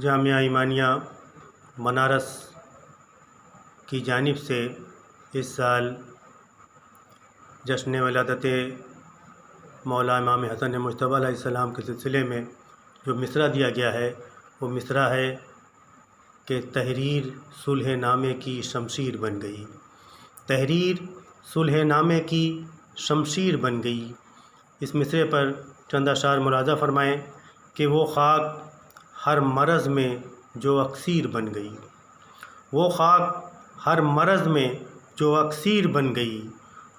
جامعہ ایمانیہ بنارس کی جانب سے اس سال جشن ولادت مولا امام حسن مجتبی علیہ السلام کے سلسلے میں جو مصرع دیا گیا ہے وہ مصرع ہے کہ تحریر صلح نامے کی شمشیر بن گئی، تحریر صلح نامے کی شمشیر بن گئی۔ اس مصرعے پر چند اشعار ملاحظہ فرمائیں کہ وہ خاک ہر مرض میں جو اکسیر بن گئی، وہ خاک ہر مرض میں جو اکسیر بن گئی،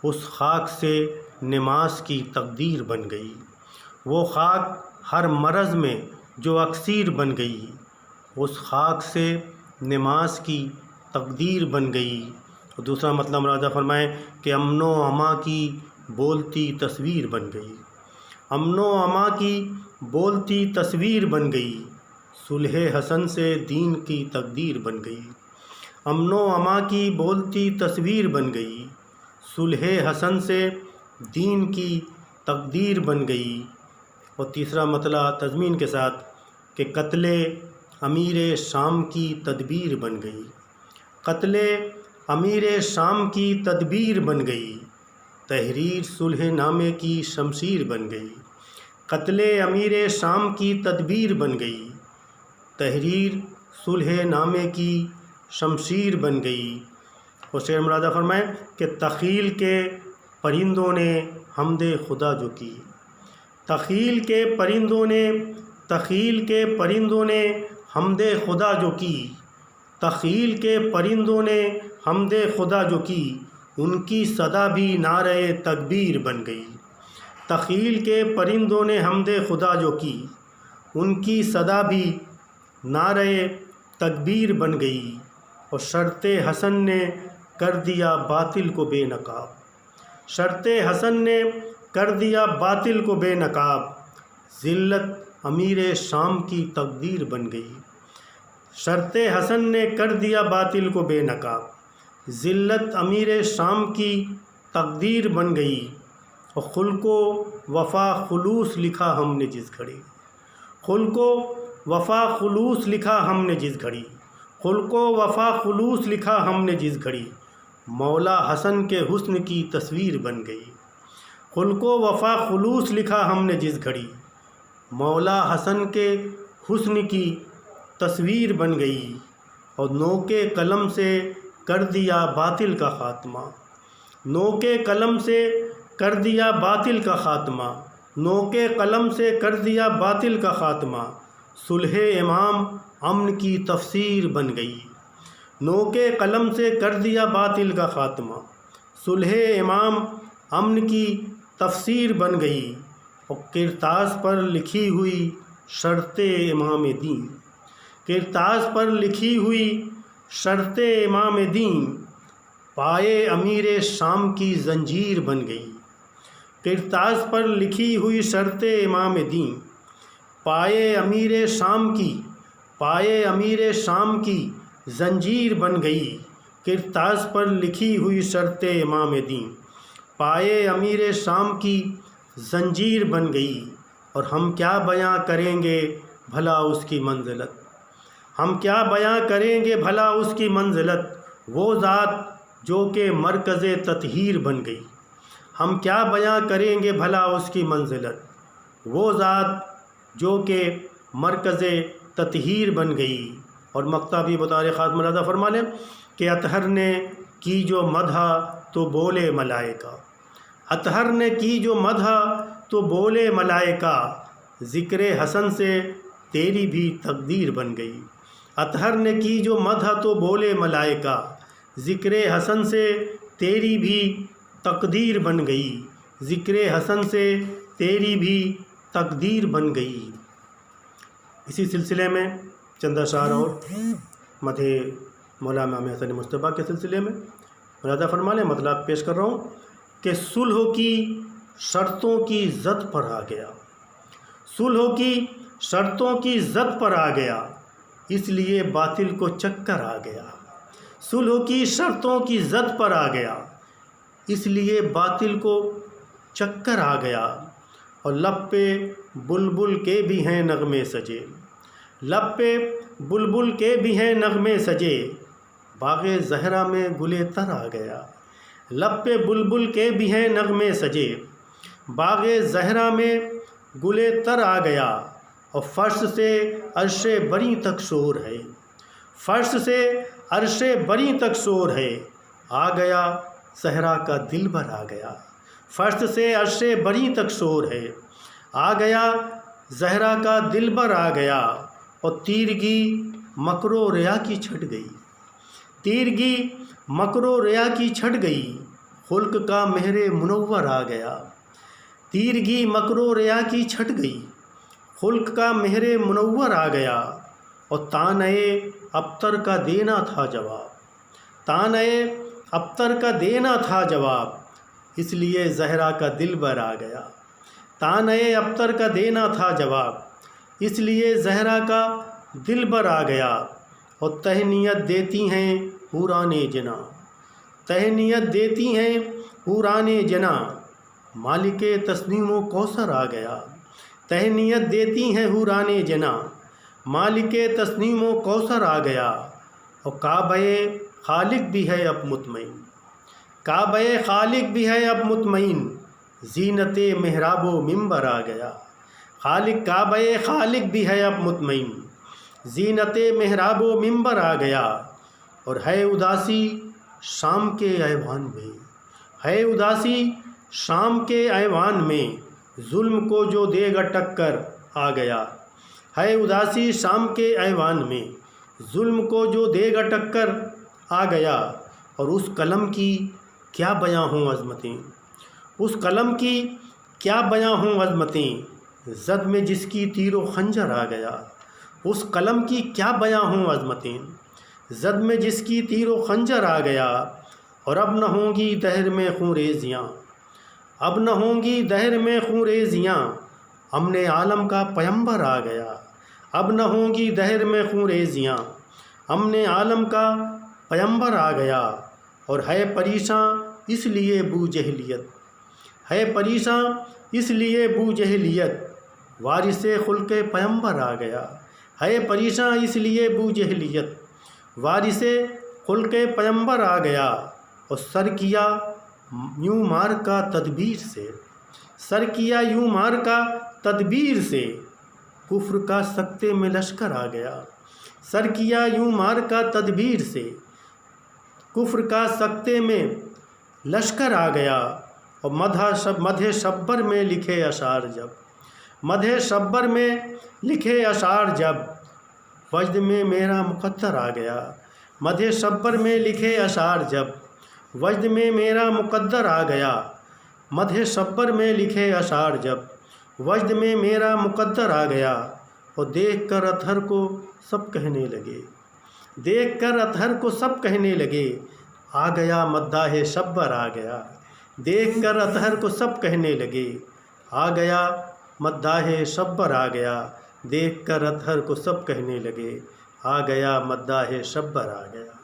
اس خاک سے نماز کی تقدیر بن گئی، وہ خاک ہر مرض میں جو اکسیر بن گئی، اس خاک سے نماز کی تقدیر بن گئی۔ اور دوسرا مطلب ملاحظہ فرمائیں کہ امن و اما کی بولتی تصویر بن گئی، امن و اما کی بولتی تصویر بن گئی، صلح حسن سے دین کی تقدیر بن گئی، امن و اما کی بولتی تصویر بن گئی، صلح حسن سے دین کی تقدیر بن گئی۔ اور تیسرا مطلب تضمین کے ساتھ کہ قتل امیر شام کی تدبیر بن گئی، قتل امیر شام کی تدبیر بن گئی، تحریر صلح نامے کی شمشیر بن گئی، قتل امیر شام کی تدبیر بن گئی، تحریر صلح نامے کی شمشیر بن گئی۔ اور شعر ملاحظہ فرمائیں کہ تخیل کے پرندوں نے حمد خدا جو کی، تخیل کے پرندوں نے، تخیل کے پرندوں نے حمد خدا جو کی، تخیل کے پرندوں نے حمد خدا جو کی، ان کی صدا بھی نعرہ تکبیر بن گئی، تخیل کے پرندوں نے حمد خدا جو کی، ان کی صدا بھی نعرہ تکبیر بن گئی۔ اور شرط حسن نے کر دیا باطل کو بے نقاب، شرط حسن نے کر دیا باطل کو بے نقاب، ذلت امیر شام کی تقدیر بن گئی، شرط حسن نے کر دیا باطل کو بے نقاب، ذلت امیر شام کی تقدیر بن گئی۔ اور خلق و وفا خلوص لکھا ہم نے جس گھڑی، خلق و وفا خلوص لکھا ہم نے جس گھڑی، خلق و وفا خلوص لکھا ہم نے جس گھڑی، مولا حسن کے حسن کی تصویر بن گئی، خلق و وفا خلوص لکھا ہم نے جس گھڑی، مولا حسن کے حسن کی تصویر بن گئی۔ اور نو کے قلم سے کر دیا باطل کا خاتمہ، نو کے قلم سے کر دیا باطل کا خاتمہ، نو کے قلم سے کر دیا باطل کا خاتمہ، صلح امام امن کی تفسیر بن گئی، نو کے قلم سے کر دیا باطل کا خاتمہ، صلح امام امن کی تفسیر بن گئی۔ اور کرتاس پر لکھی ہوئی شرط امام دین، کرتاس پر لکھی ہوئی شرط امام دین، پائے امیر شام کی زنجیر بن گئی، کرتاس پر لکھی ہوئی شرط امام دین، پائے امیر شام کی، پائے امیر شام کی زنجیر بن گئی، کرتاس پر لکھی ہوئی شرط امام دین، پائے امیر شام کی زنجیر بن گئی۔ اور ہم کیا بیاں کریں گے بھلا اس کی منزلت، ہم کیا بیاں کریں گے بھلا اس کی منزلت، وہ ذات جو کہ مرکز تطہیر بن گئی، ہم کیا بیاں کریں گے بھلا اس کی منزلت، وہ ذات جو کہ مرکز تطہیر بن گئی۔ اور مقطع بھی بطور خاص ملاحظہ فرما لیں کہ اطہر نے کی جو مدح تو بولے ملائکہ، اطہر نے کی جو مدح تو بولے ملائکہ، ذکر حسن سے تیری بھی تقدیر بن گئی، اطہر نے کی جو مدح تو بولے ملائکہ، ذکر حسن سے تیری بھی تقدیر بن گئی، ذکر حسن سے تیری بھی تقدیر بن گئی۔ اسی سلسلے میں چند اشعار اور مدح مولا امام حسن مجتبی کے سلسلے میں ملاحظہ فرما لیں، مطلب پیش کر رہا ہوں کہ صلح کی شرطوں کی زد پر آ گیا، صلح کی شرطوں کی زد پر آ گیا، اس لیے باطل کو چکر آ گیا، صلح کی شرطوں کی زد پر آ گیا، اس لیے باطل کو چکر آ گیا۔ اور لب پہ بلبل کے بھی ہیں نغمے سجے، لب پہ بلبل کے بھی ہیں نغمے سجے، باغ زہرا میں گلے تر آ گیا۔ لب پہ بلبل کے بھی ہیں نغمے سجے، باغ زہرا میں گلے تر آ گیا۔ اور فرش سے عرش بری تک شور ہے، فرش سے عرش بری تک شور ہے، آ گیا صحرا کا دلبر آ گیا۔ فرش سے عرش بری تک شور ہے، آ گیا زہرا کا دلبر آ گیا۔ اور تیرگی مکر و ریا کی چھٹ گئی، تیرگی مکر و ریا کی چھٹ گئی، خلق کا مہر منور آ گیا۔ تیرگی مکر و ریا کی چھٹ گئی، خلق کا مہر منور آ گیا۔ اور طعنۂ ابتر کا دینا تھا جواب، طعنۂ ابتر کا دینا تھا جواب، اس لیے زہرا کا دلبر آ گیا۔ طعنۂ ابتر کا دینا تھا جواب، اس لیے زہرا کا دلبر آ گیا۔ اور تہنیت دیتی ہیں حوران جنا، تہنیت دیتی ہیں حوران جنا، مالک تسنیم و کوثر آ گیا۔ تہنیت دیتی ہیں حوران جنا، مالک تسنیم و کوثر آ گیا۔ اور کعبہ خالق بھی ہے اب مطمئن، کعبہ خالق بھی ہے اب مطمئن، زینت محراب و منبر آ گیا۔ خالق کعبہ خالق بھی ہے اب مطمئن، زینت محراب و منبر آ گیا۔ اور ہے اداسی شام کے ایوان میں، ہے اداسی شام کے ایوان میں، ظلم کو جو دے گا ٹکر آ گیا۔ ہے اداسی شام کے ایوان میں، ظلم کو جو دے گا ٹکر آ گیا۔ اور اس قلم کی کیا بیاں ہوں عظمتیں، اس قلم کی کیا بیاں ہوں عظمتیں، زد میں جس کی تیر و خنجر آ گیا۔ اس قلم کی کیا بیاں ہوں عظمتیں، زد میں جس کی تیر و خنجر آ گیا۔ اور اب نہ ہوں گی دہر میں خون ریزیاں، اب نہ ہوں گی دہر میں خون ریزیاں، امن عالم کا پیمبر آ گیا۔ اب نہ ہوں گی دہر میں خون ریزیاں، امن عالم کا پیمبر آ گیا۔ اور ہے پریشاں اس لیے بو جہلیت، ہے پریشاں اس لیے بو جہلیت، وارث خلق پیمبر آ گیا۔ ہے پریشاں اس لیے بو جہلیت، وارث خلق پیمبر آ گیا۔ اور سر کیا یوں مار کا تدبیر سے، سر کیا یوں مار کا تدبیر سے، کفر کا سکتے میں لشکر آ گیا۔ سر کیا یوں مار کا تدبیر سے، کفر کا سکتے میں لشکر آ گیا۔ اور مدح شبر میں لکھے اشعار جب، مدح شبر میں لکھے اشعار جب، وجد میں میرا مقدر آ گیا۔ مدح شبر میں لکھے اشعار جب، وجد میں میرا مقدر آ گیا۔ مدح شبر میں لکھے اشعار جب، وجد میں میرا مقدر آ گیا۔ اور دیکھ کر اطہر کو سب کہنے لگے، دیکھ کر اطہر کو سب کہنے لگے، آ گیا مداح شبر آ گیا۔ دیکھ کر اطہر کو سب کہنے لگے، آ گیا مداح شبر آ گیا۔ دیکھ کر اطہر کو سب کہنے لگے، آ گیا مداح شبر آ گیا۔